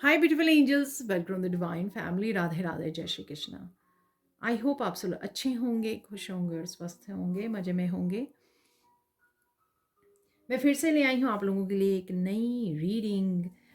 Hi beautiful angels, welcome the divine family. Radhe Radhe, Jai Shri Krishna. I hope आप सब लोग अच्छे होंगे, खुश होंगे और स्वस्थ होंगे, मज़े में होंगे। मैं फिर से ले आई हूँ आप लोगों के लिए एक नई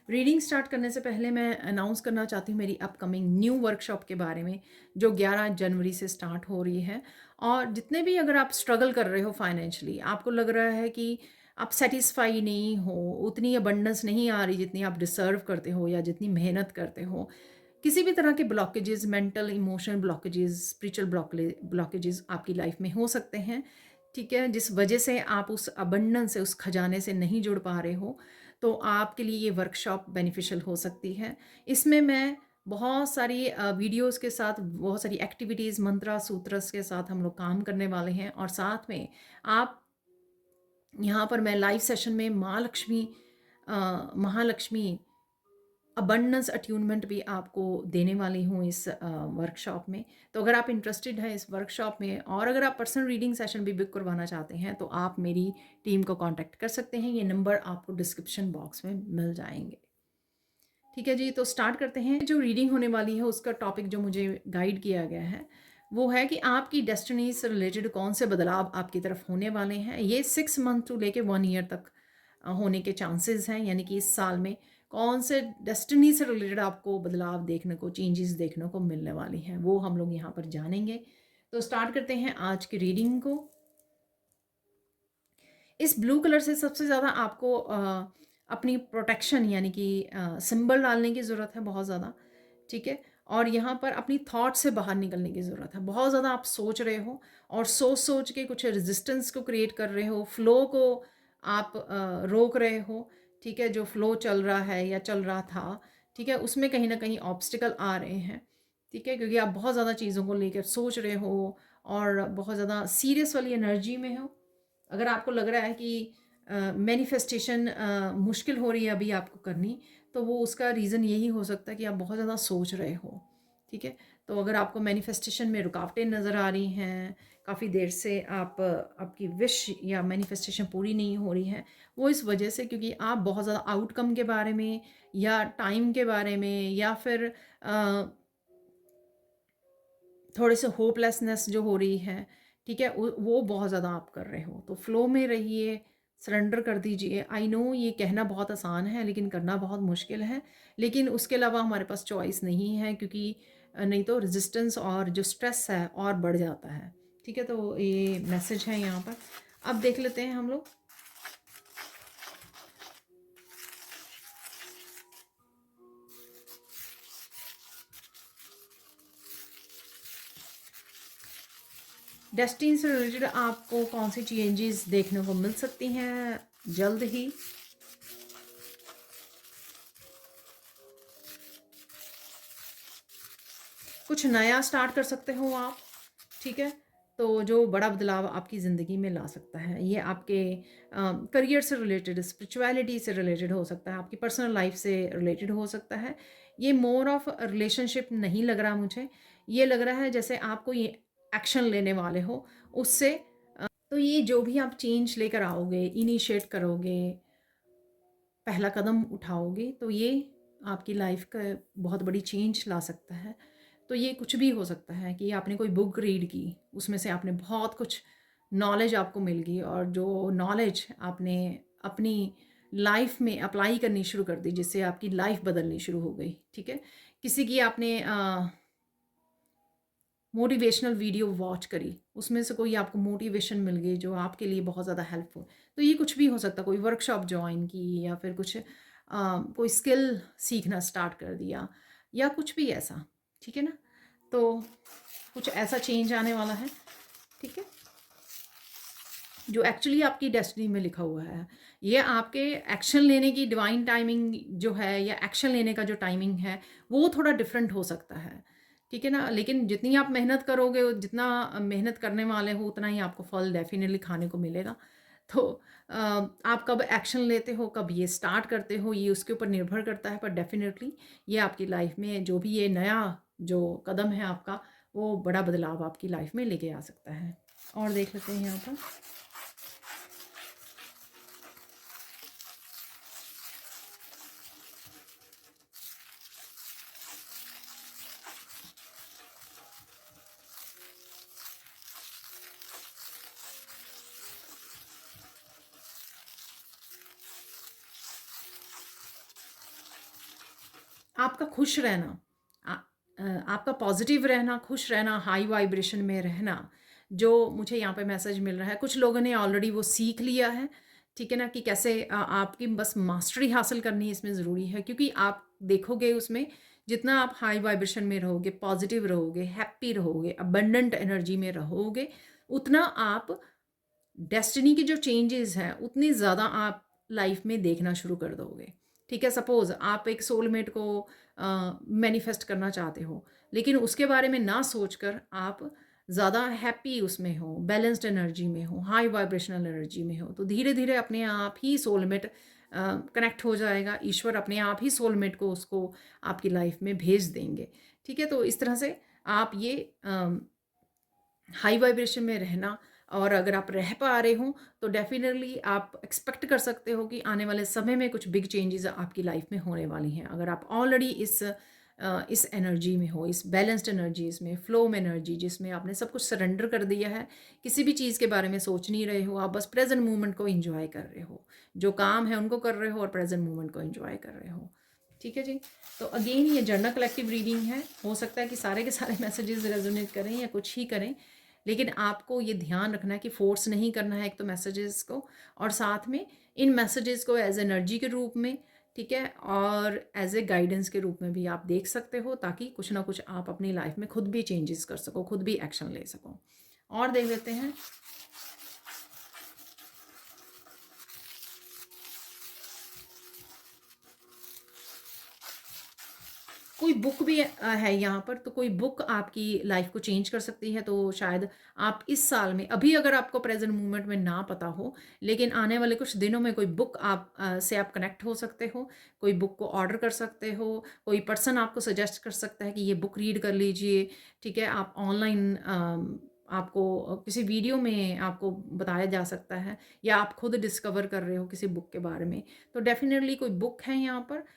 रीडिंग स्टार्ट करने से पहले मैं अनाउंस करना चाहती हूँ मेरी अपकमिंग न्यू वर्कशॉप के बारे में, जो 11 जनवरी से स्टार्ट हो रही है। और जितने भी अगर आप स्ट्रगल कर रहे हो फाइनेंशियली, आपको लग रहा है कि आप सेटिस्फाई नहीं हो, उतनी अबंडेंस नहीं आ रही जितनी आप डिसर्व करते हो या जितनी मेहनत करते हो, किसी भी तरह के blockages, mental emotional blockages, spiritual blockages आपकी लाइफ में हो सकते हैं। ठीक है, जिस वजह से आप उस अबंडेंस से, उस खजाने से नहीं जुड़ पा रहे हो, तो आपके लिए ये वर्कशॉप बेनिफिशियल हो सकती है। इसमें मैं बहुत सारी वीडियोस के साथ, बहुत सारी एक्टिविटीज़, मंत्रा सूत्रस के साथ हम लोग काम करने वाले हैं। और साथ में आप यहाँ पर मैं लाइव सेशन में महालक्ष्मी अबंडेंस अट्यूनमेंट भी आपको देने वाली हूँ इस वर्कशॉप में। तो अगर आप इंटरेस्टेड हैं इस वर्कशॉप में, और अगर आप पर्सनल रीडिंग सेशन भी बुक करवाना चाहते हैं, तो आप मेरी टीम को कांटेक्ट कर सकते हैं। ये नंबर आपको डिस्क्रिप्शन बॉक्स में मिल जाएंगे। ठीक है जी, तो स्टार्ट करते हैं। जो रीडिंग होने वाली है उसका टॉपिक जो मुझे गाइड किया गया है वो है कि आपकी डेस्टिनी से रिलेटेड कौन से बदलाव आपकी तरफ होने वाले हैं। ये 6 मंथ टू लेके 1 ईयर तक होने के चांसेस हैं, यानी कि इस साल में कौन से डेस्टिनी से रिलेटेड आपको बदलाव देखने को, चेंजेस देखने को मिलने वाली हैं, वो हम लोग यहाँ पर जानेंगे। तो स्टार्ट करते हैं आज की रीडिंग को। इस ब्लू कलर से सबसे ज़्यादा आपको अपनी प्रोटेक्शन यानी कि सिंबल डालने की ज़रूरत है बहुत ज़्यादा। ठीक है, और यहाँ पर अपनी थॉट से बाहर निकलने की ज़रूरत है। बहुत ज़्यादा आप सोच रहे हो और सोच के कुछ रेजिस्टेंस को क्रिएट कर रहे हो, फ्लो को आप रोक रहे हो। ठीक है, जो फ्लो चल रहा है या चल रहा था, ठीक है, उसमें कहीं ना कहीं ऑब्स्टिकल आ रहे हैं। ठीक है, क्योंकि आप बहुत ज़्यादा चीज़ों को लेकर सोच रहे हो और बहुत ज़्यादा सीरियस वाली एनर्जी में हो। अगर आपको लग रहा है कि मैनिफेस्टेशन मुश्किल हो रही है अभी आपको करनी, तो वो उसका रीज़न यही हो सकता है कि आप बहुत ज़्यादा सोच रहे हो। ठीक है, तो अगर आपको मैनिफेस्टेशन में रुकावटें नज़र आ रही हैं, काफ़ी देर से आपकी विश या मैनिफेस्टेशन पूरी नहीं हो रही है, वो इस वजह से क्योंकि आप बहुत ज़्यादा आउटकम के बारे में या टाइम के बारे में या फिर थोड़े से होपलेसनेस जो हो रही है, ठीक है, वो बहुत ज़्यादा आप कर रहे हो। तो फ्लो में रहिए, सरेंडर कर दीजिए। आई नो ये कहना बहुत आसान है लेकिन करना बहुत मुश्किल है, लेकिन उसके अलावा हमारे पास चॉइस नहीं है, क्योंकि नहीं तो रेजिस्टेंस और जो स्ट्रेस है और बढ़ जाता है। ठीक है, तो ये मैसेज है यहाँ पर। अब देख लेते हैं हम लोग। डेस्टिनी से रिलेटेड आपको कौन सी चेंजेस देखने को मिल सकती हैं जल्द ही। कुछ नया स्टार्ट कर सकते हो आप। ठीक है, तो जो बड़ा बदलाव आपकी ज़िंदगी में ला सकता है, ये आपके करियर से रिलेटेड, स्पिरिचुअलिटी से रिलेटेड हो सकता है, आपकी पर्सनल लाइफ से रिलेटेड हो सकता है। ये मोर ऑफ रिलेशनशिप नहीं लग रहा मुझे, ये लग रहा है जैसे आपको ये एक्शन लेने वाले हो उससे। तो ये जो भी आप चेंज लेकर आओगे, इनिशिएट करोगे, पहला कदम उठाओगे, तो ये आपकी लाइफ का बहुत बड़ी चेंज ला सकता है। तो ये कुछ भी हो सकता है कि आपने कोई बुक रीड की, उसमें से आपने बहुत कुछ नॉलेज आपको मिल गई, और जो नॉलेज आपने अपनी लाइफ में अप्लाई करनी शुरू कर दी, जिससे आपकी लाइफ बदलनी शुरू हो गई। ठीक है, किसी की आपने मोटिवेशनल वीडियो वॉच करी, उसमें से कोई आपको मोटिवेशन मिल गई जो आपके लिए बहुत ज़्यादा हेल्पफुल। तो ये कुछ भी हो सकता है, कोई वर्कशॉप ज्वाइन की या फिर कुछ कोई स्किल सीखना स्टार्ट कर दिया या कुछ भी ऐसा। ठीक है ना, तो कुछ ऐसा चेंज आने वाला है। ठीक है, जो एक्चुअली आपकी डेस्टिनी में लिखा हुआ है, ये आपके एक्शन लेने की डिवाइन टाइमिंग जो है, या एक्शन लेने का जो टाइमिंग है, वो थोड़ा डिफरेंट हो सकता है। ठीक है ना, लेकिन जितनी आप मेहनत करोगे, जितना मेहनत करने वाले हो, उतना ही आपको फल डेफिनेटली खाने को मिलेगा। तो आप कब एक्शन लेते हो, कब ये स्टार्ट करते हो, ये उसके ऊपर निर्भर करता है, पर डेफिनेटली ये आपकी लाइफ में जो भी ये नया जो कदम है आपका, वो बड़ा बदलाव आपकी लाइफ में लेके आ सकता है। और देख लेते हैं यहाँ पर। आपका खुश रहना, आ, आपका पॉजिटिव रहना, खुश रहना, हाई वाइब्रेशन में रहना, जो मुझे यहाँ पे मैसेज मिल रहा है, कुछ लोगों ने ऑलरेडी वो सीख लिया है, ठीक है ना, कि कैसे आपकी बस मास्टरी हासिल करनी इसमें ज़रूरी है, क्योंकि आप देखोगे उसमें जितना आप हाई वाइब्रेशन में रहोगे, पॉजिटिव रहोगे, हैप्पी रहोगे, अबंडेंट एनर्जी में रहोगे, उतना आप डेस्टिनी की जो चेंजेस हैं उतनी ज़्यादा आप लाइफ में देखना शुरू कर दोगे। ठीक है, सपोज़ आप एक सोलमेट को मैनिफेस्ट करना चाहते हो, लेकिन उसके बारे में ना सोचकर आप ज़्यादा हैप्पी उसमें हो, बैलेंस्ड एनर्जी में हो, हाई वाइब्रेशनल एनर्जी में हो, तो धीरे धीरे अपने आप ही सोलमेट कनेक्ट हो जाएगा। ईश्वर अपने आप ही सोलमेट को उसको आपकी लाइफ में भेज देंगे। ठीक है, तो इस तरह से आप ये हाई वाइब्रेशन में रहना, और अगर आप रह पा रहे हो तो डेफिनेटली आप एक्सपेक्ट कर सकते हो कि आने वाले समय में कुछ बिग चेंजेस आपकी लाइफ में होने वाली हैं। अगर आप ऑलरेडी इस एनर्जी में हो, इस बैलेंस्ड एनर्जीज में, फ्लो में एनर्जी जिसमें आपने सब कुछ सरेंडर कर दिया है, किसी भी चीज़ के बारे में सोच नहीं रहे हो, आप बस प्रेजेंट मोमेंट को एंजॉय कर रहे हो, जो काम है उनको कर रहे हो और प्रेजेंट मोमेंट को एंजॉय कर रहे हो। ठीक है जी। तो अगेन ये जनरल कलेक्टिव रीडिंग है, हो सकता है कि सारे के सारे मैसेजेस रेजोनेट करें या कुछ ही करें, लेकिन आपको ये ध्यान रखना है कि फोर्स नहीं करना है एक तो मैसेजेस को, और साथ में इन मैसेजेस को एज एनर्जी के रूप में, ठीक है, और एज ए गाइडेंस के रूप में भी आप देख सकते हो, ताकि कुछ ना कुछ आप अपनी लाइफ में खुद भी चेंजेस कर सको, खुद भी एक्शन ले सको। और देख लेते हैं। कोई बुक भी है यहाँ पर, तो कोई बुक आपकी लाइफ को चेंज कर सकती है। तो शायद आप इस साल में, अभी अगर आपको प्रेजेंट मोमेंट में ना पता हो, लेकिन आने वाले कुछ दिनों में कोई बुक से आप कनेक्ट हो सकते हो, कोई बुक को ऑर्डर कर सकते हो, कोई पर्सन आपको सजेस्ट कर सकता है कि ये बुक रीड कर लीजिए। ठीक है, आप ऑनलाइन आपको किसी वीडियो में आपको बताया जा सकता है, या आप खुद डिस्कवर कर रहे हो किसी बुक के बारे में, तो डेफिनेटली कोई बुक है यहाँ पर।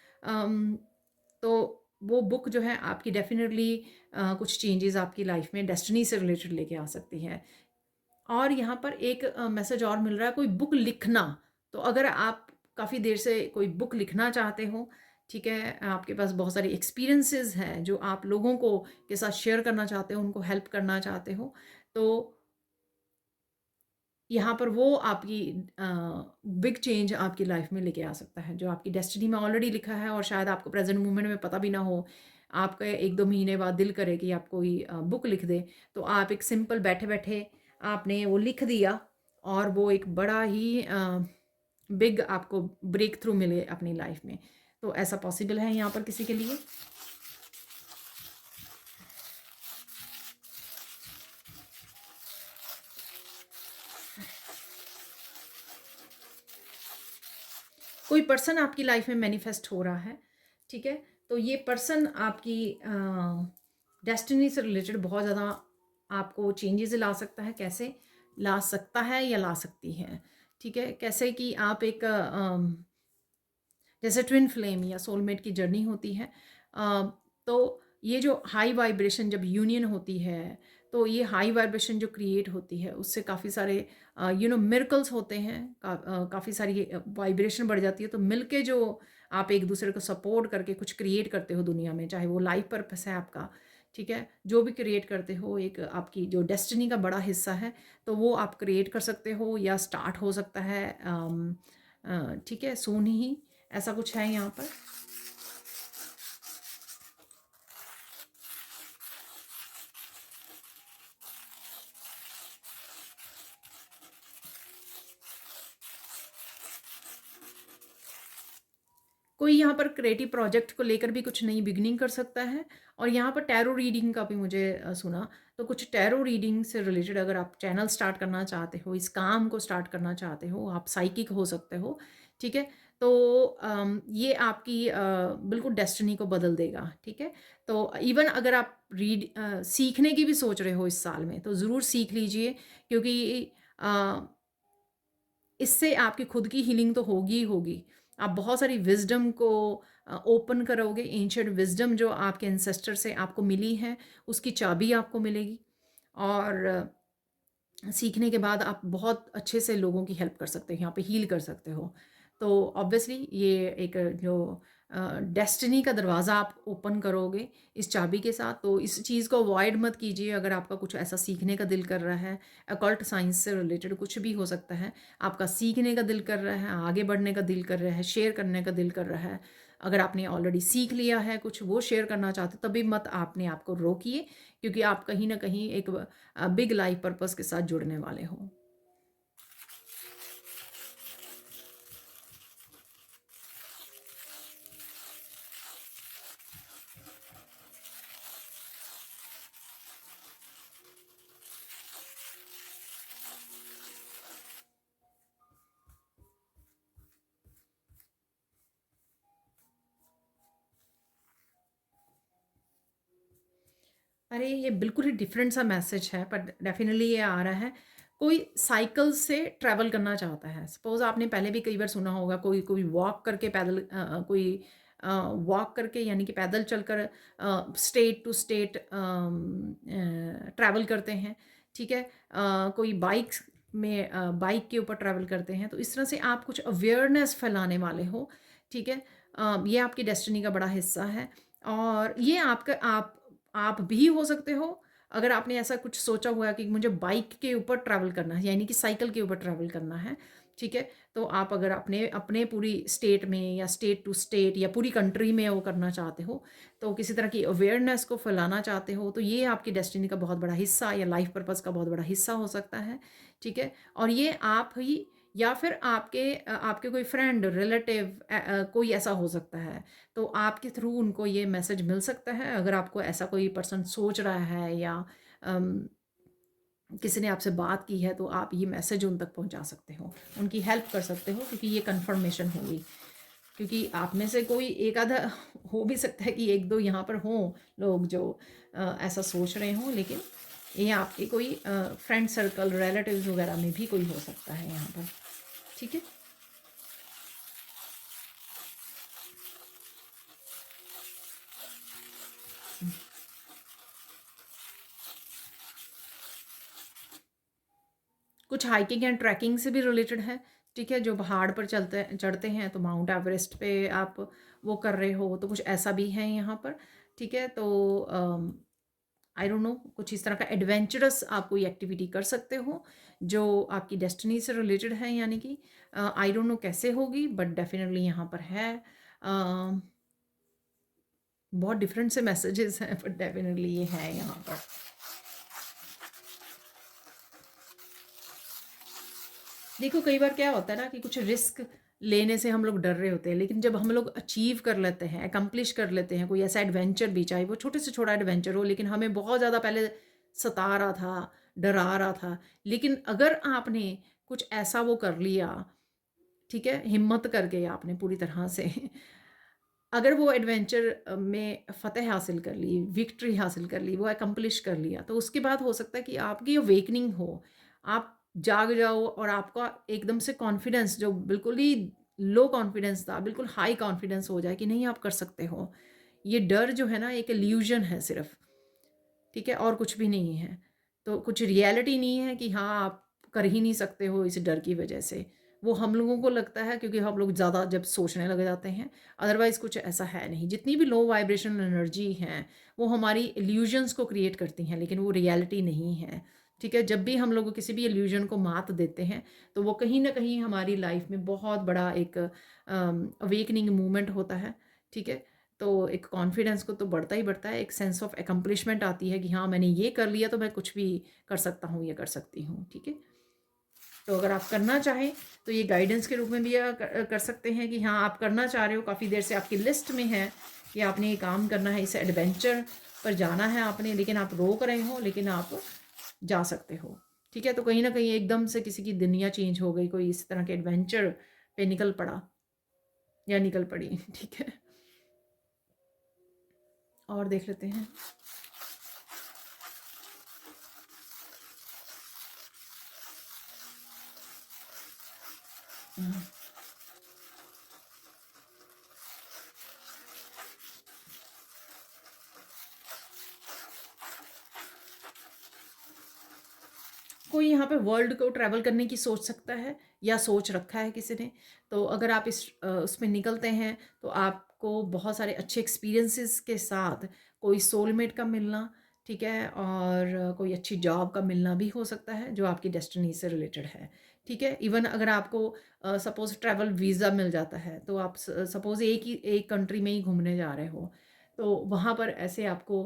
तो वो बुक जो है आपकी डेफिनेटली कुछ चेंजेस आपकी लाइफ में डेस्टिनी से रिलेटेड लेके आ सकती है। और यहाँ पर एक मैसेज और मिल रहा है, कोई बुक लिखना। तो अगर आप काफ़ी देर से कोई बुक लिखना चाहते हो, ठीक है, आपके पास बहुत सारी एक्सपीरियंसेस हैं जो आप लोगों को के साथ शेयर करना चाहते हो, उनको हेल्प करना चाहते हो, तो यहाँ पर वो आपकी बिग चेंज आपकी लाइफ में लेके आ सकता है, जो आपकी डेस्टिनी में ऑलरेडी लिखा है, और शायद आपको प्रेजेंट मोमेंट में पता भी ना हो। आपका 1-2 महीने बाद दिल करे कि आप कोई बुक लिख दे, तो आप एक सिंपल बैठे बैठे आपने वो लिख दिया, और वो एक बड़ा ही बिग आपको ब्रेक थ्रू मिले अपनी लाइफ में। तो ऐसा पॉसिबल है यहाँ पर किसी के लिए। कोई पर्सन आपकी लाइफ में मैनिफेस्ट हो रहा है, ठीक है, तो ये पर्सन आपकी डेस्टिनी से रिलेटेड बहुत ज़्यादा आपको चेंजेस ला सकता है। कैसे ला सकता है या ला सकती है, ठीक है, कैसे कि आप एक जैसे ट्विन फ्लेम या सोलमेट की जर्नी होती है, तो ये जो हाई वाइब्रेशन जब यूनियन होती है, तो ये हाई वाइब्रेशन जो क्रिएट होती है उससे काफ़ी सारे मिरेकल्स होते हैं, काफ़ी सारी वाइब्रेशन बढ़ जाती है, तो मिलके जो आप एक दूसरे को सपोर्ट करके कुछ क्रिएट करते हो दुनिया में, चाहे वो लाइफ पर्पस है आपका, ठीक है, जो भी क्रिएट करते हो एक आपकी जो डेस्टिनी का बड़ा हिस्सा है, तो वो आप क्रिएट कर सकते हो या स्टार्ट हो सकता है। ठीक है, सून ही ऐसा कुछ है यहाँ पर। कोई यहाँ पर क्रिएटिव प्रोजेक्ट को लेकर भी कुछ नई बिगनिंग कर सकता है। और यहाँ पर टैरो रीडिंग का भी मुझे सुना, तो कुछ टैरो रीडिंग से रिलेटेड अगर आप चैनल स्टार्ट करना चाहते हो, इस काम को स्टार्ट करना चाहते हो, आप साइकिक हो सकते हो, ठीक है, तो ये आपकी बिल्कुल डेस्टिनी को बदल देगा। ठीक है, तो इवन अगर आप सीखने की भी सोच रहे हो इस साल में, तो ज़रूर सीख लीजिए, क्योंकि इससे आपकी खुद की हीलिंग तो होगी ही होगी। आप बहुत सारी विज़डम को ओपन करोगे, एंशिएंट विज़डम जो आपके एंसेस्टर से आपको मिली है, उसकी चाबी आपको मिलेगी, और सीखने के बाद आप बहुत अच्छे से लोगों की हेल्प कर सकते हो, यहाँ पे हील कर सकते हो। तो ऑब्वियसली ये एक जो डेस्टिनी का दरवाज़ा आप ओपन करोगे इस चाबी के साथ। तो इस चीज़ को अवॉइड मत कीजिए। अगर आपका कुछ ऐसा सीखने का दिल कर रहा है, अकल्ट साइंस से रिलेटेड कुछ भी हो सकता है, आपका सीखने का दिल कर रहा है, आगे बढ़ने का दिल कर रहा है, शेयर करने का दिल कर रहा है, अगर आपने ऑलरेडी सीख लिया है कुछ वो शेयर करना चाहते हो, तभी मत आपने आपको रोकिए, क्योंकि आप कहीं ना कहीं एक बिग लाइफ पर्पस के साथ जुड़ने वाले हो। अरे ये बिल्कुल ही डिफरेंट सा मैसेज है, पर डेफिनेटली ये आ रहा है। कोई साइकिल से ट्रैवल करना चाहता है। सपोज आपने पहले भी कई बार सुना होगा, कोई कोई वॉक करके पैदल कोई वॉक करके यानी कि पैदल चलकर स्टेट टू स्टेट ट्रैवल करते हैं। ठीक है, कोई बाइक्स में बाइक के ऊपर ट्रैवल करते हैं। तो इस तरह से आप कुछ अवेयरनेस फैलाने वाले हो। ठीक है, ये आपकी डेस्टिनी का बड़ा हिस्सा है। और ये आपका आप भी हो सकते हो। अगर आपने ऐसा कुछ सोचा हुआ है कि मुझे बाइक के ऊपर ट्रैवल करना है, यानी कि साइकिल के ऊपर ट्रैवल करना है, ठीक है, तो आप अगर अपने अपने पूरी स्टेट में या स्टेट टू स्टेट या पूरी कंट्री में वो करना चाहते हो, तो किसी तरह की अवेयरनेस को फैलाना चाहते हो, तो ये आपकी डेस्टिनी का बहुत बड़ा हिस्सा या लाइफ पर्पस का बहुत बड़ा हिस्सा हो सकता है। ठीक है, और ये आप ही या फिर आपके कोई फ्रेंड रिलेटिव कोई ऐसा हो सकता है, तो आपके थ्रू उनको ये मैसेज मिल सकता है। अगर आपको ऐसा कोई पर्सन सोच रहा है या अम, किसी ने आपसे बात की है, तो आप ये मैसेज उन तक पहुंचा सकते हो, उनकी हेल्प कर सकते हो, क्योंकि ये कंफर्मेशन होगी। क्योंकि आप में से कोई एक आधा हो भी सकता है कि एक दो यहाँ पर हों लोग जो ऐसा सोच रहे हों, लेकिन ये आपके कोई फ्रेंड सर्कल रिलेटिव्स वगैरह में भी कोई हो सकता है यहाँ पर। ठीक है, कुछ हाइकिंग एंड ट्रैकिंग से भी रिलेटेड है। ठीक है, जो पहाड़ पर चलते चढ़ते हैं, तो माउंट एवरेस्ट पे आप वो कर रहे हो, तो कुछ ऐसा भी है यहाँ पर। ठीक है, तो आई डोंट नो, कुछ इस तरह का एडवेंचरस आप कोई एक्टिविटी कर सकते हो जो आपकी डेस्टिनी से रिलेटेड है, यानी कि आई डोंट नो कैसे होगी, बट डेफिनेटली यहाँ पर है। बहुत डिफरेंट से मैसेजेस हैं, बट डेफिनेटली ये है यहाँ पर। देखो कई बार क्या होता है ना कि कुछ रिस्क लेने से हम लोग डर रहे होते हैं, लेकिन जब हम लोग अचीव कर लेते हैं, अकम्प्लिश कर लेते हैं कोई ऐसा एडवेंचर भी, चाहे वो छोटे से छोटा एडवेंचर हो, लेकिन हमें बहुत ज़्यादा पहले सता रहा था, डरा रहा था, लेकिन अगर आपने कुछ ऐसा वो कर लिया, ठीक है, हिम्मत करके आपने पूरी तरह से अगर वो एडवेंचर में फ़तह हासिल कर ली, विक्ट्री हासिल कर ली, वो अकम्प्लिश कर लिया, तो उसके बाद हो सकता है कि आपकी अवेकनिंग हो, आप जाग जाओ और आपका एकदम से कॉन्फिडेंस जो बिल्कुल ही लो कॉन्फिडेंस था, बिल्कुल हाई कॉन्फिडेंस हो जाए कि नहीं आप कर सकते हो। ये डर जो है ना एक इल्यूजन है सिर्फ, ठीक है, और कुछ भी नहीं है। तो कुछ रियलिटी नहीं है कि हाँ आप कर ही नहीं सकते हो इस डर की वजह से। वो हम लोगों को लगता है क्योंकि हम लोग ज़्यादा जब सोचने लग जाते हैं, अदरवाइज़ कुछ ऐसा है नहीं। जितनी भी लो वाइब्रेशन एनर्जी हैं वो हमारी इल्यूजन्स को क्रिएट करती हैं, लेकिन वो रियलिटी नहीं है। ठीक है, जब भी हम लोग किसी भी इल्यूजन को मात देते हैं, तो वो कहीं ना कहीं हमारी लाइफ में बहुत बड़ा एक अवेकनिंग मूवमेंट होता है। ठीक है, तो एक कॉन्फिडेंस को तो बढ़ता ही बढ़ता है, एक सेंस ऑफ एकम्प्लिशमेंट आती है कि हाँ मैंने ये कर लिया तो मैं कुछ भी कर सकता हूँ, ये कर सकती हूँ। ठीक है, तो अगर आप करना चाहें तो ये गाइडेंस के रूप में भी कर सकते हैं कि हाँ आप करना चाह रहे हो, काफ़ी देर से आपकी लिस्ट में है कि आपने ये काम करना है, इस एडवेंचर पर जाना है आपने, लेकिन आप रोक रहे हो, लेकिन आप जा सकते हो। ठीक है, तो कहीं ना कहीं एकदम से किसी की दुनिया चेंज हो गई, कोई इस तरह के एडवेंचर पे निकल पड़ा या निकल पड़ी। ठीक है, और देख लेते हैं। कोई यहाँ पे वर्ल्ड को ट्रैवल करने की सोच सकता है या सोच रखा है किसी ने। तो अगर आप उसमें निकलते हैं तो आप आपको बहुत सारे अच्छे एक्सपीरियंसेस के साथ कोई सोलमेट का मिलना, ठीक है, और कोई अच्छी जॉब का मिलना भी हो सकता है जो आपकी डेस्टिनी से रिलेटेड है, ठीक है। इवन अगर आपको सपोज़ ट्रैवल वीज़ा मिल जाता है, तो आप सपोज़ एक कंट्री में ही घूमने जा रहे हो, तो वहाँ पर ऐसे आपको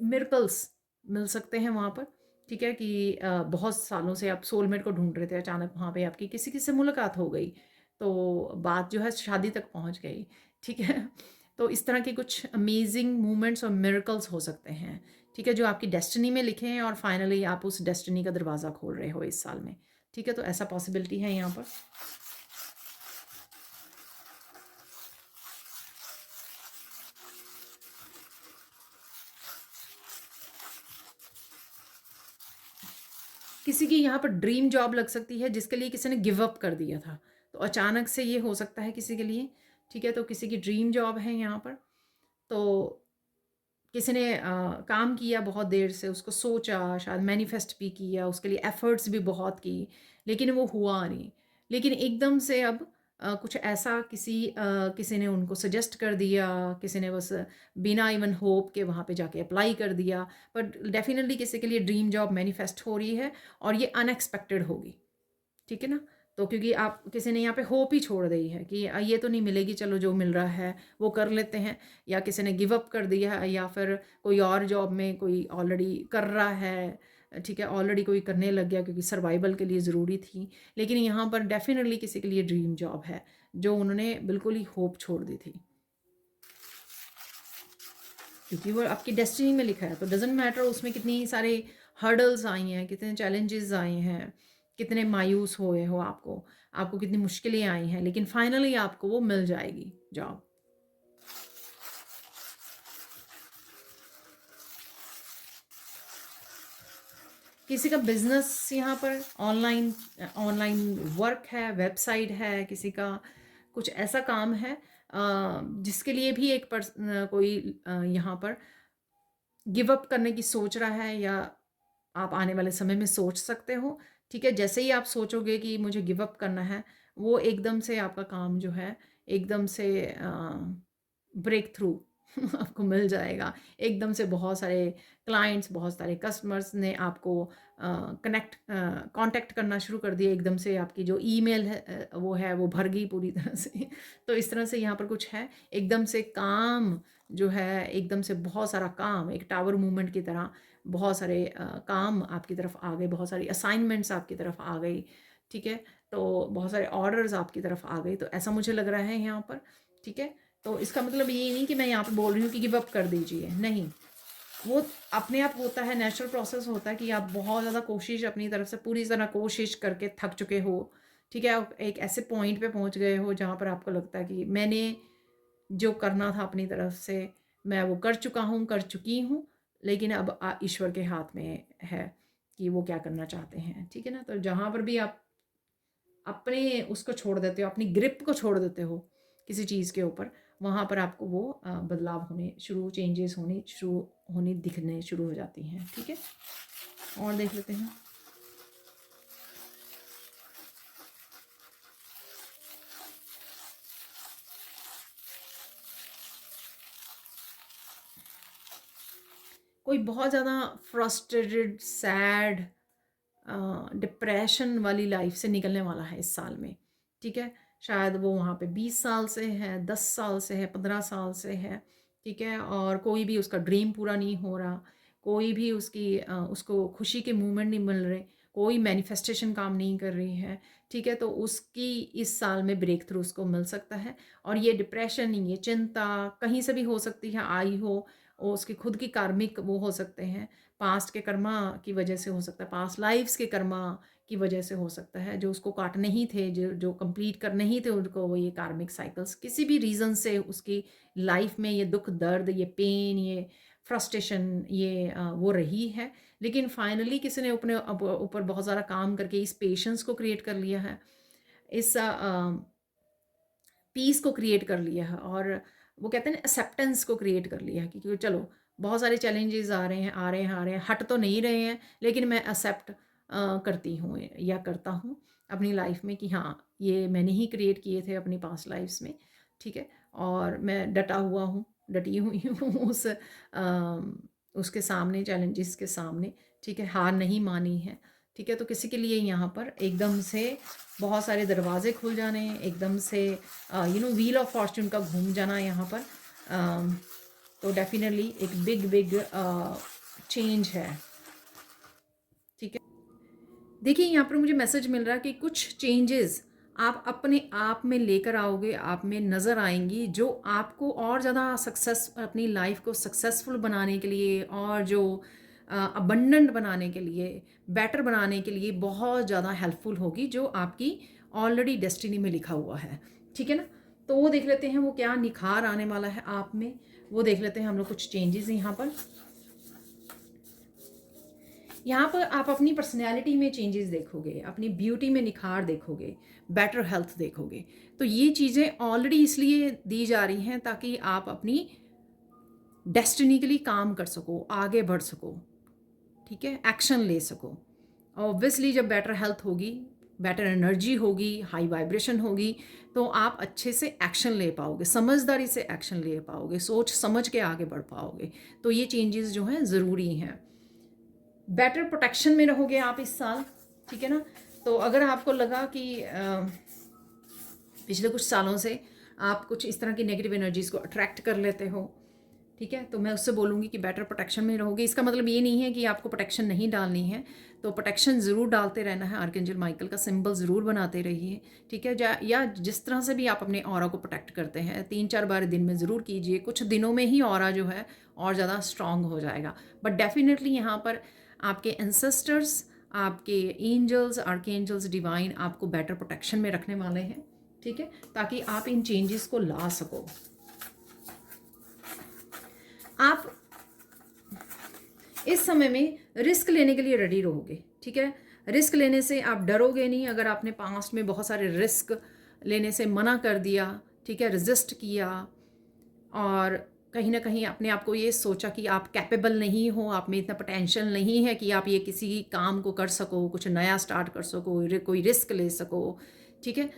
मिरेकल्स मिल सकते हैं वहाँ पर, ठीक है, कि बहुत सालों से आप सोलमेट को ढूँढ रहे थे, अचानक वहाँ पे आपकी किसी से मुलाकात हो गई, तो बात जो है शादी तक पहुँच गई, ठीक है। तो इस तरह के कुछ अमेज़िंग मोमेंट्स और मिरेकल्स हो सकते हैं, ठीक है, जो आपकी डेस्टिनी में लिखे हैं और फाइनली आप उस डेस्टिनी का दरवाज़ा खोल रहे हो इस साल में, ठीक है, तो ऐसा पॉसिबिलिटी है यहाँ पर। किसी की यहाँ पर ड्रीम जॉब लग सकती है जिसके लिए किसी ने गिव अप कर दिया था, तो अचानक से ये हो सकता है किसी के लिए, ठीक है, तो किसी की ड्रीम जॉब है यहाँ पर। तो किसी ने काम किया बहुत देर से, उसको सोचा, शायद मैनिफेस्ट भी किया, उसके लिए एफ़र्ट्स भी बहुत की, लेकिन वो हुआ नहीं। लेकिन एकदम से अब कुछ ऐसा किसी ने उनको सजेस्ट कर दिया, किसी ने बस बिना इवन होप के वहाँ पे जाके अप्लाई कर दिया, बट डेफ़िनिटली किसी के लिए ड्रीम जॉब मैनिफेस्ट हो रही है और ये अनएक्सपेक्टेड होगी। ठीक है ना? तो क्योंकि आप किसी ने यहाँ पे होप ही छोड़ दी है कि ये तो नहीं मिलेगी, चलो जो मिल रहा है वो कर लेते हैं, या किसी ने गिव अप कर दिया है, या फिर कोई और जॉब में कोई ऑलरेडी कर रहा है, ठीक है, ऑलरेडी कोई करने लग गया क्योंकि सर्वाइवल के लिए ज़रूरी थी। लेकिन यहाँ पर डेफ़िनेटली किसी के लिए ड्रीम जॉब है, जो उन्होंने बिल्कुल ही होप छोड़ दी थी। क्योंकि वो आपकी डेस्टिनी में लिखा है, तो डज़न्ट मैटर उसमें कितनी सारे हर्डल्स आई हैं, कितने चैलेंजेस आए हैं, कितने मायूस हुए हो आपको, आपको कितनी मुश्किलें आई हैं, लेकिन फाइनली आपको वो मिल जाएगी जॉब। किसी का बिजनेस यहाँ पर ऑनलाइन ऑनलाइन वर्क है, वेबसाइट है, किसी का कुछ ऐसा काम है जिसके लिए भी कोई यहाँ पर गिव अप करने की सोच रहा है, या आप आने वाले समय में सोच सकते हो, ठीक है। जैसे ही आप सोचोगे कि मुझे गिव अप करना है, वो एकदम से आपका काम जो है एकदम से ब्रेक थ्रू आपको मिल जाएगा। एकदम से बहुत सारे क्लाइंट्स, बहुत सारे कस्टमर्स ने आपको कांटेक्ट करना शुरू कर दिया, एकदम से आपकी जो ईमेल है वो भर गई पूरी तरह से। तो इस तरह से यहाँ पर कुछ है, एकदम से काम जो है, एकदम से बहुत सारा काम एक टावर मूवमेंट की तरह बहुत सारे काम आपकी तरफ आ गए, बहुत सारी असाइनमेंट्स आपकी तरफ आ गई, ठीक है, तो बहुत सारे ऑर्डर्स आपकी तरफ आ गए, तो ऐसा मुझे लग रहा है यहाँ पर, ठीक है। तो इसका मतलब ये नहीं कि मैं यहाँ पे बोल रही हूँ कि गिव अप कर दीजिए, नहीं, वो अपने आप होता है, नेचुरल प्रोसेस होता है कि आप बहुत ज़्यादा कोशिश अपनी तरफ से पूरी तरह कोशिश करके थक चुके हो, ठीक है, आप एक ऐसे पॉइंट पे पहुँच गए हो जहाँ पर आपको लगता है कि मैंने जो करना था अपनी तरफ से मैं वो कर चुका हूँ, कर चुकी हूँ, लेकिन अब ईश्वर के हाथ में है कि वो क्या करना चाहते हैं, ठीक है ना। तो जहाँ पर भी आप अपने उसको छोड़ देते हो, अपनी ग्रिप को छोड़ देते हो किसी चीज़ के ऊपर, वहाँ पर आपको वो बदलाव होने शुरू, चेंजेस होने शुरू होनी दिखने शुरू हो जाती हैं, ठीक है। और देख लेते हैं। कोई बहुत ज़्यादा फ्रस्ट्रेटेड, सैड, डिप्रेशन वाली लाइफ से निकलने वाला है इस साल में, ठीक है। शायद वो वहाँ पे 20 साल से है, 10 साल से है, 15 साल से है, ठीक है, और कोई भी उसका ड्रीम पूरा नहीं हो रहा, कोई भी उसको खुशी के मूवमेंट नहीं मिल रहे, कोई मैनिफेस्टेशन काम नहीं कर रही है, ठीक है, तो उसकी इस साल में ब्रेक थ्रू उसको मिल सकता है। और ये डिप्रेशन, ये चिंता कहीं से भी हो सकती है, आई हो, और उसकी खुद की कार्मिक वो हो सकते हैं, पास्ट के कर्मा की वजह से हो सकता है, पास्ट लाइफ्स के कर्मा की वजह से हो सकता है, जो उसको काटने ही थे, जो जो कंप्लीट करने ही थे उनको, वो ये कार्मिक साइकिल्स किसी भी रीज़न से उसकी लाइफ में ये दुख दर्द, ये पेन, ये फ्रस्ट्रेशन, ये वो रही है। लेकिन फाइनली किसी ने अपने ऊपर बहुत ज़्यादा काम करके इस पेशेंस को क्रिएट कर लिया है, इस पीस को क्रिएट कर लिया है, और वो कहते हैं ना एक्सेप्टेंस को क्रिएट कर लिया है कि चलो बहुत सारे चैलेंजेस आ रहे हैं, आ रहे हैं, आ रहे हैं, हट तो नहीं रहे हैं, लेकिन मैं एक्सेप्ट करती हूँ या करता हूँ अपनी लाइफ में कि हाँ, ये मैंने ही क्रिएट किए थे अपनी पास्ट लाइफ्स में, ठीक है। और मैं डटी हुई हूँ उसके सामने, चैलेंजेस के सामने, ठीक है, हार नहीं मानी है, ठीक है। तो किसी के लिए यहाँ पर एकदम से बहुत सारे दरवाजे खुल जाने, एकदम से व्हील ऑफ फॉर्च्यून का घूम जाना यहाँ पर, तो डेफिनेटली एक बिग बिग चेंज है, ठीक है। देखिए यहाँ पर मुझे मैसेज मिल रहा है कि कुछ चेंजेस आप अपने आप में लेकर आओगे, आप में नज़र आएंगी, जो आपको और ज़्यादा सक्सेस, अपनी लाइफ को सक्सेसफुल बनाने के लिए और जो अबंडेंट बनाने के लिए, बेटर बनाने के लिए बहुत ज़्यादा हेल्पफुल होगी, जो आपकी ऑलरेडी डेस्टिनी में लिखा हुआ है, ठीक है ना। तो वो देख लेते हैं वो क्या निखार आने वाला है आप में, वो देख लेते हैं हम लोग कुछ चेंजेस यहाँ पर। यहाँ पर आप अपनी पर्सनैलिटी में चेंजेस देखोगे, अपनी ब्यूटी में निखार देखोगे, बेटर हेल्थ देखोगे। तो ये चीज़ें ऑलरेडी इसलिए दी जा रही हैं ताकि आप अपनी डेस्टिनी के लिए काम कर सको, आगे बढ़ सको, ठीक है, एक्शन ले सको। ऑब्वियसली जब बेटर हेल्थ होगी, बेटर एनर्जी होगी, हाई वाइब्रेशन होगी, तो आप अच्छे से एक्शन ले पाओगे, समझदारी से एक्शन ले पाओगे, सोच समझ के आगे बढ़ पाओगे। तो ये चेंजेस जो हैं ज़रूरी हैं। बेटर प्रोटेक्शन में रहोगे आप इस साल, ठीक है ना। तो अगर आपको लगा कि पिछले कुछ सालों से आप कुछ इस तरह की नेगेटिव एनर्जीज़ को अट्रैक्ट कर लेते हो, ठीक है, तो मैं उससे बोलूँगी कि बेटर प्रोटेक्शन में रहोगे। इसका मतलब ये नहीं है कि आपको प्रोटेक्शन नहीं डालनी है, तो प्रोटेक्शन ज़रूर डालते रहना है, आर्कएंजल माइकल का सिंबल ज़रूर बनाते रहिए, ठीक है। या जिस तरह से भी आप अपने ऑरा को प्रोटेक्ट करते हैं 3-4 बार दिन में ज़रूर कीजिए, कुछ दिनों में ही ऑरा जो है और ज़्यादा स्ट्रॉन्ग हो जाएगा। बट डेफिनेटली यहाँ पर आपके एंसेस्टर्स, आपके एंजल्स, आर्कएंजल्स, डिवाइन आपको बेटर प्रोटेक्शन में रखने वाले हैं, ठीक है, ताकि आप इन चेंजेस को ला सको। आप इस समय में रिस्क लेने के लिए रेडी रहोगे, ठीक है। रिस्क लेने से आप डरोगे नहीं। अगर आपने पास्ट में बहुत सारे रिस्क लेने से मना कर दिया, ठीक है, रेजिस्ट किया, और कहीं ना कहीं अपने आप को ये सोचा कि आप कैपेबल नहीं हो, आप में इतना पोटेंशियल नहीं है कि आप ये किसी काम को कर सको, कुछ नया स्टार्ट कर सको, कोई रिस्क ले सको, ठीक है,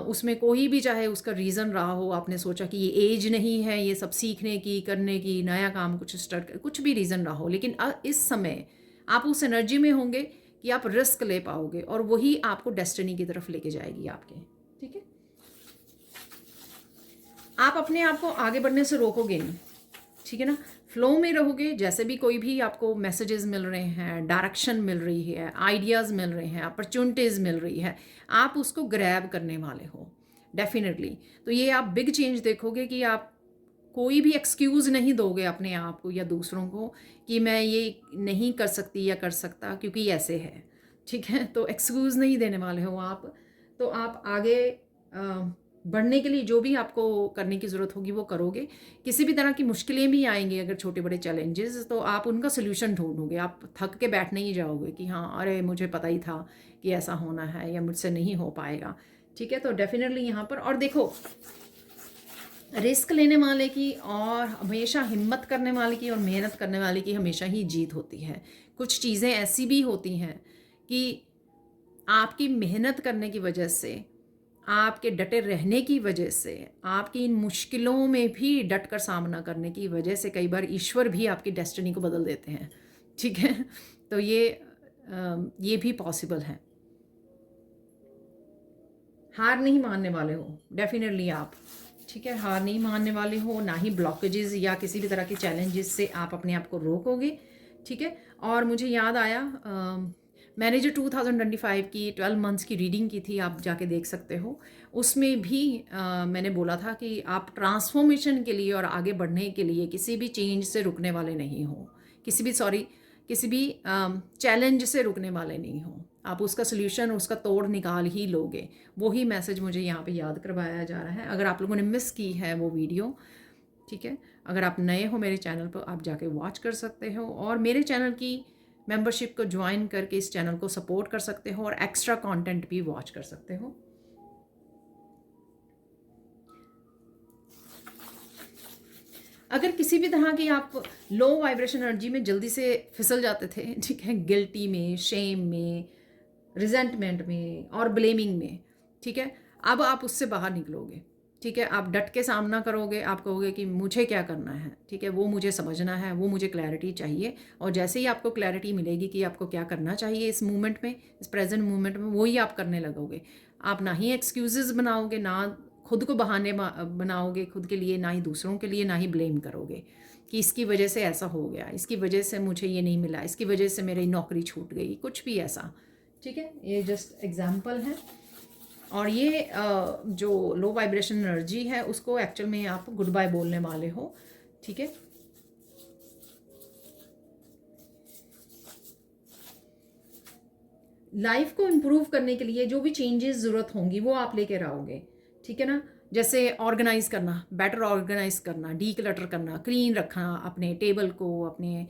उसमें कोई भी चाहे उसका रीज़न रहा हो, आपने सोचा कि ये एज नहीं है ये सब सीखने की, करने की, नया काम कुछ स्टार्ट कर, कुछ भी रीज़न रहा हो, लेकिन इस समय आप उस एनर्जी में होंगे कि आप रिस्क ले पाओगे, और वही आपको डेस्टिनी की तरफ लेके जाएगी आपके, ठीक है। आप अपने आप को आगे बढ़ने से रोकोगे नहीं, ठीक है ना। फ्लो में रहोगे। जैसे भी कोई भी आपको मैसेजेस मिल रहे हैं, डायरेक्शन मिल रही है, आइडियाज़ मिल रहे हैं, अपॉर्चुनिटीज़ मिल रही है, आप उसको ग्रैब करने वाले हो डेफिनेटली। तो ये आप बिग चेंज देखोगे कि आप कोई भी एक्सक्यूज़ नहीं दोगे अपने आप को या दूसरों को कि मैं ये नहीं कर सकती या कर सकता क्योंकि ऐसे है, ठीक है। तो एक्सक्यूज़ नहीं देने वाले हो आप। तो आप आगे बढ़ने के लिए जो भी आपको करने की ज़रूरत होगी वो करोगे। किसी भी तरह की मुश्किलें भी आएंगी, अगर छोटे बड़े चैलेंजेस, तो आप उनका सोल्यूशन ढूंढोगे। आप थक के बैठ नहीं जाओगे कि हाँ अरे मुझे पता ही था कि ऐसा होना है या मुझसे नहीं हो पाएगा, ठीक है। तो डेफिनेटली यहाँ पर, और देखो, रिस्क लेने वाले की और हमेशा हिम्मत करने वाले की और मेहनत करने वाले की हमेशा ही जीत होती है। कुछ चीज़ें ऐसी भी होती हैं कि आपकी मेहनत करने की वजह से, आपके डटे रहने की वजह से, आपकी इन मुश्किलों में भी डट कर सामना करने की वजह से कई बार ईश्वर भी आपकी डेस्टिनी को बदल देते हैं, ठीक है। तो ये भी पॉसिबल है। हार नहीं मानने वाले हो डेफिनेटली आप, ठीक है, हार नहीं मानने वाले हो, ना ही ब्लॉकेजेस या किसी भी तरह के चैलेंजेस से आप अपने आप को रोकोगे, ठीक है। और मुझे याद आया, मैंने जो 2025 की 12 मंथ्स की रीडिंग की थी, आप जाके देख सकते हो, उसमें भी मैंने बोला था कि आप ट्रांसफॉर्मेशन के लिए और आगे बढ़ने के लिए किसी भी चेंज से रुकने वाले नहीं हो, किसी भी चैलेंज से रुकने वाले नहीं हो। आप उसका सोल्यूशन, उसका तोड़ निकाल ही लोगे। वही मैसेज मुझे यहाँ पे याद करवाया जा रहा है। अगर आप लोगों ने मिस की है वो वीडियो, ठीक है, अगर आप नए हो मेरे चैनल पर, आप जाके वॉच कर सकते हो और मेरे चैनल की मेंबरशिप को ज्वाइन करके इस चैनल को सपोर्ट कर सकते हो और एक्स्ट्रा कंटेंट भी वॉच कर सकते हो। अगर किसी भी तरह की आप लो वाइब्रेशन एनर्जी में जल्दी से फिसल जाते थे, ठीक है, गिल्टी में, शेम में, रिजेंटमेंट में और ब्लेमिंग में, ठीक है, अब आप उससे बाहर निकलोगे, ठीक है, आप डट के सामना करोगे, आप कहोगे कि मुझे क्या करना है, ठीक है, वो मुझे समझना है, वो मुझे क्लैरिटी चाहिए। और जैसे ही आपको क्लैरिटी मिलेगी कि आपको क्या करना चाहिए इस मोमेंट में, इस प्रेजेंट मोमेंट में, वही आप करने लगोगे। आप ना ही एक्सक्यूजेस बनाओगे, ना खुद को बहाने बनाओगे खुद के लिए, ना ही दूसरों के लिए, ना ही ब्लेम करोगे कि इसकी वजह से ऐसा हो गया, इसकी वजह से मुझे ये नहीं मिला, इसकी वजह से मेरी नौकरी छूट गई, कुछ भी ऐसा। ठीक है, ये जस्ट एग्जाम्पल है। और ये जो लो वाइब्रेशन एनर्जी है उसको एक्चुअल में आप गुड बाय बोलने वाले हो। ठीक है, लाइफ को इम्प्रूव करने के लिए जो भी चेंजेस ज़रूरत होंगी वो आप लेकर आओगे। ठीक है ना, जैसे ऑर्गेनाइज करना, बेटर ऑर्गेनाइज करना, डी क्लटर करना, क्लीन रखना अपने टेबल को, अपने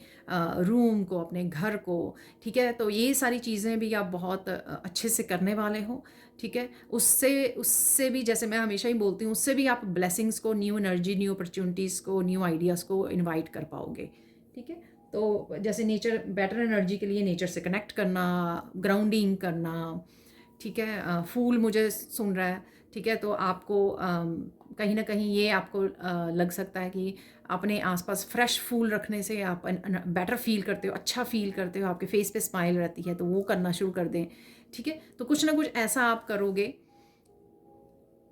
रूम को, अपने घर को। ठीक है, तो ये सारी चीज़ें भी आप बहुत अच्छे से करने वाले हो। ठीक है, उससे उससे भी, जैसे मैं हमेशा ही बोलती हूँ, उससे भी आप ब्लेसिंग्स को, न्यू एनर्जी, न्यू अपॉर्चुनिटीज़ को, न्यू आइडियाज़ को इनवाइट कर पाओगे। ठीक है, तो जैसे नेचर, बेटर एनर्जी के लिए नेचर से कनेक्ट करना, ग्राउंडिंग करना। ठीक है, फूल मुझे सुन रहा है। ठीक है, तो आपको कहीं ना कहीं ये आपको लग सकता है कि अपने आसपास फ्रेश फूल रखने से आप बेटर फील करते हो, अच्छा फील करते हो, आपके फेस पे स्माइल रहती है, तो वो करना शुरू कर दें। ठीक है, तो कुछ ना कुछ ऐसा आप करोगे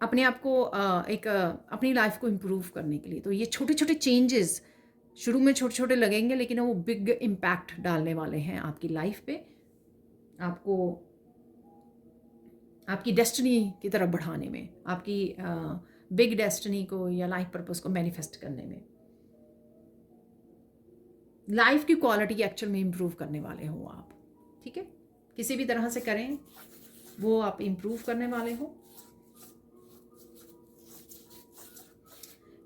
अपने आप को अपनी लाइफ को इम्प्रूव करने के लिए। तो ये छोटे छोटे चेंजेस शुरू में छोटे छोटे लगेंगे, लेकिन वो बिग इम्पैक्ट डालने वाले हैं आपकी लाइफ पे, आपको आपकी डेस्टिनी की तरफ बढ़ाने में, आपकी बिग डेस्टिनी को या लाइफ पर्पस को मैनिफेस्ट करने में, लाइफ की क्वालिटी एक्चुअल में इम्प्रूव करने वाले हो आप। ठीक है, किसी भी तरह से करें वो आप इम्प्रूव करने वाले हो।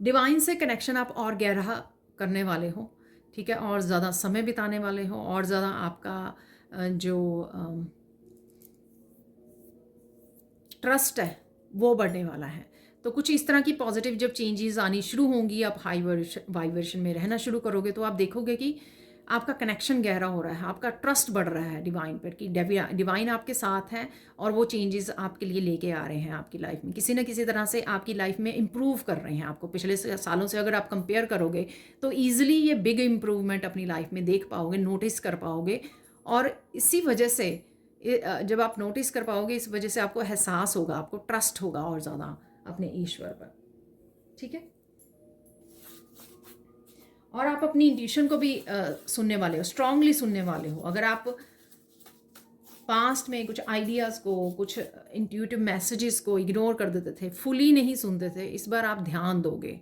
डिवाइन से कनेक्शन आप और गहरा करने वाले हो। ठीक है, और ज़्यादा समय बिताने वाले हो, और ज़्यादा आपका जो ट्रस्ट है वो बढ़ने वाला है। तो कुछ इस तरह की पॉजिटिव जब चेंजेस आनी शुरू होंगी, आप हाई वाइब्रेशन में रहना शुरू करोगे, तो आप देखोगे कि आपका कनेक्शन गहरा हो रहा है, आपका ट्रस्ट बढ़ रहा है डिवाइन पर, कि डिवाइन आपके साथ है और वो चेंजेस आपके लिए लेके आ रहे हैं आपकी लाइफ में, किसी न किसी तरह से आपकी लाइफ में इम्प्रूव कर रहे हैं आपको। पिछले सालों से अगर आप कंपेयर करोगे तो ईजिली ये बिग इम्प्रूवमेंट अपनी लाइफ में देख पाओगे, नोटिस कर पाओगे। और इसी वजह से जब आप नोटिस कर पाओगे, इस वजह से आपको एहसास होगा, आपको ट्रस्ट होगा और ज़्यादा अपने ईश्वर पर। ठीक है, और आप अपनी इंट्यूशन को भी सुनने वाले हो, स्ट्रांगली सुनने वाले हो। अगर आप पास्ट में कुछ आइडियाज़ को, कुछ इंट्यूटिव मैसेजेस को इग्नोर कर देते थे, फुली नहीं सुनते थे, इस बार आप ध्यान दोगे।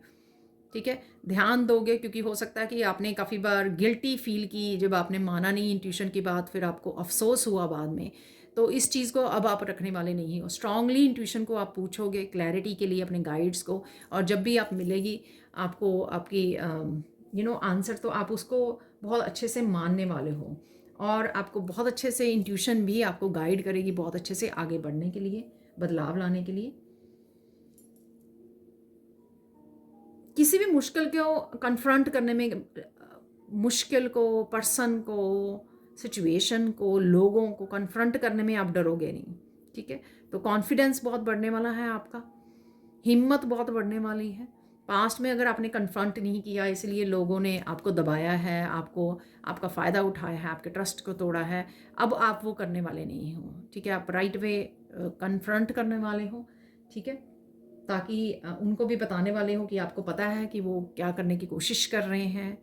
ठीक है, ध्यान दोगे, क्योंकि हो सकता है कि आपने काफ़ी बार गिल्टी फील की जब आपने माना नहीं इंट्यूशन की बात, फिर आपको अफसोस हुआ बाद में। तो इस चीज़ को अब आप रखने वाले नहीं हो। स्ट्रांगली इंट्यूशन को आप पूछोगे क्लैरिटी के लिए अपने गाइड्स को, और जब भी आप मिलेगी आपको आपकी आंसर, तो आप उसको बहुत अच्छे से मानने वाले हो, और आपको बहुत अच्छे से इंट्यूशन भी आपको गाइड करेगी बहुत अच्छे से आगे बढ़ने के लिए, बदलाव लाने के लिए। किसी भी मुश्किल को कन्फ्रंट करने में, मुश्किल को, पर्सन को, सिचुएशन को, लोगों को कन्फ्रंट करने में आप डरोगे नहीं। ठीक है, तो कॉन्फिडेंस बहुत बढ़ने वाला है आपका, हिम्मत बहुत बढ़ने वाली है। पास्ट में अगर आपने कन्फ्रंट नहीं किया, इसलिए लोगों ने आपको दबाया है, आपको आपका फ़ायदा उठाया है, आपके ट्रस्ट को तोड़ा है, अब आप वो करने वाले नहीं हो। ठीक है, आप राइट वे कन्फ्रंट करने वाले हो। ठीक है, ताकि उनको भी बताने वाले हो कि आपको पता है कि वो क्या करने की कोशिश कर रहे हैं,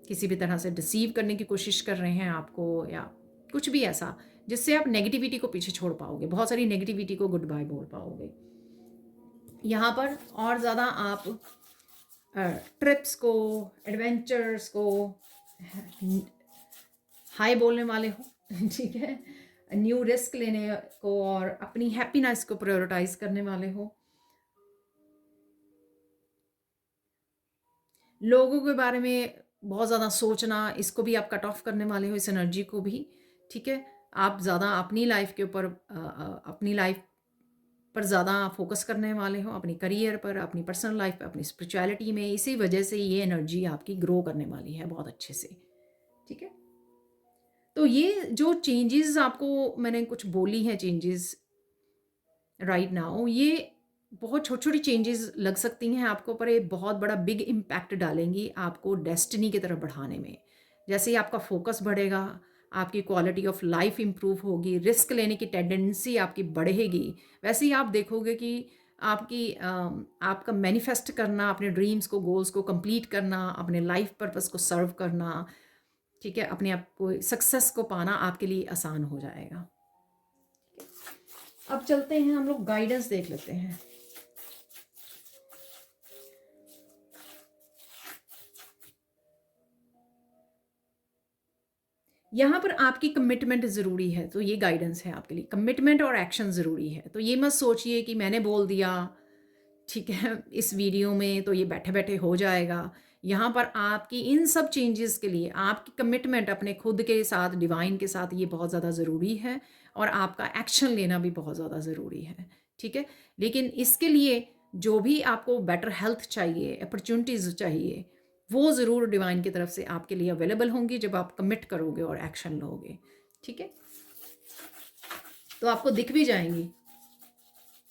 किसी भी तरह से डिसीव करने की कोशिश कर रहे हैं आपको, या कुछ भी ऐसा जिससे आप नेगेटिविटी को पीछे छोड़ पाओगे, बहुत सारी नेगेटिविटी को गुड बाय बोल पाओगे। यहाँ पर और ज़्यादा आप ट्रिप्स को, एडवेंचर्स को हाई बोलने वाले हो। ठीक है, न्यू रिस्क लेने को और अपनी हैप्पीनेस को प्रायोरिटाइज करने वाले हो। लोगों के बारे में बहुत ज़्यादा सोचना, इसको भी आप कट ऑफ करने वाले हो, इस एनर्जी को भी। ठीक है, आप ज़्यादा अपनी लाइफ के ऊपर, अपनी लाइफ पर ज़्यादा फोकस करने वाले हो, अपनी करियर पर, अपनी पर्सनल लाइफ पर, अपनी स्पिरिचुअलिटी में। इसी वजह से ये एनर्जी आपकी ग्रो करने वाली है बहुत अच्छे से। ठीक है, तो ये जो चेंजेस आपको मैंने कुछ बोली हैं, चेंजेस राइट नाउ, ये बहुत छोटी-छोटी चेंजेस लग सकती हैं आपको, पर ये बहुत बड़ा बिग इम्पैक्ट डालेंगी आपको डेस्टिनी की तरफ बढ़ाने में। जैसे ही आपका फ़ोकस बढ़ेगा, आपकी क्वालिटी ऑफ लाइफ़ इम्प्रूव होगी, रिस्क लेने की टेंडेंसी आपकी बढ़ेगी, वैसे ही आप देखोगे कि आपका मैनिफेस्ट करना, अपने ड्रीम्स को, गोल्स को कंप्लीट करना, अपने लाइफ़ पर्पस को सर्व करना, ठीक है? अपने आप को सक्सेस को पाना आपके लिए आसान हो जाएगा। अब चलते हैं, हम लोग गाइडेंस देख लेते हैं। यहाँ पर आपकी कमिटमेंट ज़रूरी है, तो ये गाइडेंस है आपके लिए। कमिटमेंट और एक्शन ज़रूरी है। तो ये मत सोचिए कि मैंने बोल दिया, ठीक है, इस वीडियो में तो ये बैठे-बैठे हो जाएगा। यहाँ पर आपकी इन सब चेंजेस के लिए आपकी कमिटमेंट अपने खुद के साथ, डिवाइन के साथ, ये बहुत ज़्यादा ज़रूरी है, और आपका एक्शन लेना भी बहुत ज़्यादा ज़रूरी है, ठीक है? लेकिन इसके लिए जो भी आपको बेटर हेल्थ चाहिए, अपॉर्च्युनिटीज़ चाहिए, वो ज़रूर डिवाइन की तरफ से आपके लिए अवेलेबल होंगी जब आप कमिट करोगे और एक्शन लोगे, ठीक है? तो आपको दिख भी जाएँगी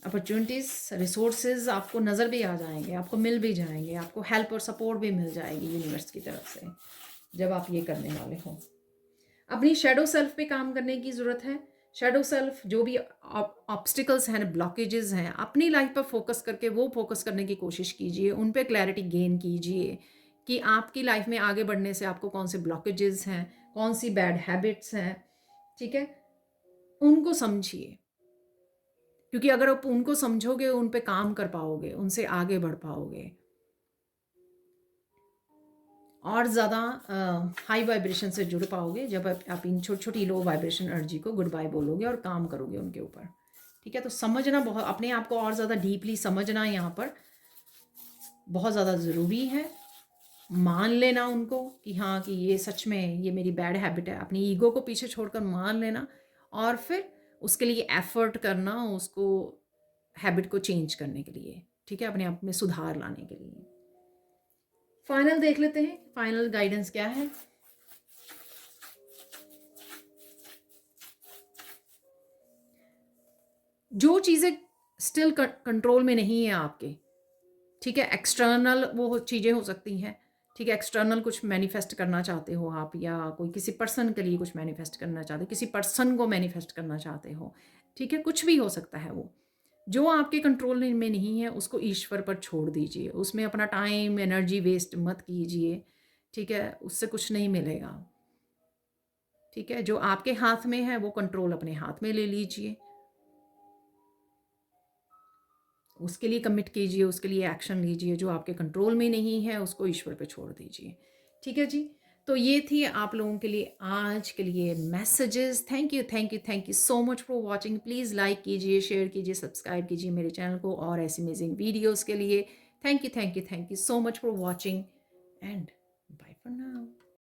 अपॉर्च्युनिटीज़, रिसोर्सेज़ आपको नज़र भी आ जाएँगे, आपको मिल भी जाएँगे, आपको हेल्प और सपोर्ट भी मिल जाएगी यूनिवर्स की तरफ से, जब आप ये करने वाले हो। अपनी शैडो सेल्फ पे काम करने की ज़रूरत है। शैडो सेल्फ जो भी ऑब्स्टिकल्स हैं, ब्लॉकेजेस हैं, अपनी लाइफ पर फोकस करके वो फोकस करने की कोशिश कीजिए, उन पे क्लैरिटी गेन कीजिए कि आपकी लाइफ में आगे बढ़ने से आपको कौन से ब्लॉकेजेस हैं, कौन सी बैड हैबिट्स हैं, ठीक है? उनको समझिए, क्योंकि अगर आप उनको समझोगे, उन पे काम कर पाओगे, उनसे आगे बढ़ पाओगे और ज़्यादा हाई वाइब्रेशन से जुड़ पाओगे जब आप इन छोटी-छोटी लो वाइब्रेशन एनर्जी को गुड बाय बोलोगे और काम करोगे उनके ऊपर, ठीक है? तो समझना, बहुत अपने आप को और ज़्यादा डीपली समझना यहाँ पर बहुत ज़्यादा ज़रूरी है। मान लेना उनको कि हाँ, कि ये सच में ये मेरी बैड हैबिट है। अपनी ईगो को पीछे छोड़कर मान लेना और फिर उसके लिए एफ़र्ट करना, उसको हैबिट को चेंज करने के लिए, ठीक है? अपने आप में सुधार लाने के लिए। फाइनल देख लेते हैं, फाइनल गाइडेंस क्या है? जो चीज़ें स्टिल कंट्रोल में नहीं है आपके, ठीक है, एक्सटर्नल वो चीज़ें हो सकती हैं, ठीक है, एक्सटर्नल कुछ मैनिफेस्ट करना चाहते हो आप, या कोई किसी पर्सन के लिए कुछ मैनिफेस्ट करना चाहते हो, किसी पर्सन को मैनिफेस्ट करना चाहते हो, ठीक है, कुछ भी हो सकता है वो। जो आपके कंट्रोल में नहीं है उसको ईश्वर पर छोड़ दीजिए, उसमें अपना टाइम, एनर्जी वेस्ट मत कीजिए, ठीक है, उससे कुछ नहीं मिलेगा, ठीक है। जो आपके हाथ में है वो कंट्रोल अपने हाथ में ले लीजिए, उसके लिए कमिट कीजिए, उसके लिए एक्शन लीजिए। जो आपके कंट्रोल में नहीं है उसको ईश्वर पे छोड़ दीजिए, ठीक है जी। तो ये थी आप लोगों के लिए आज के लिए messages. Thank you, thank you, thank you so much for watching. Please like कीजिए, शेयर कीजिए, सब्सक्राइब कीजिए मेरे चैनल को और ऐसी अमेजिंग वीडियोज़ के लिए। Thank you, thank you, thank you so much for watching and bye for now.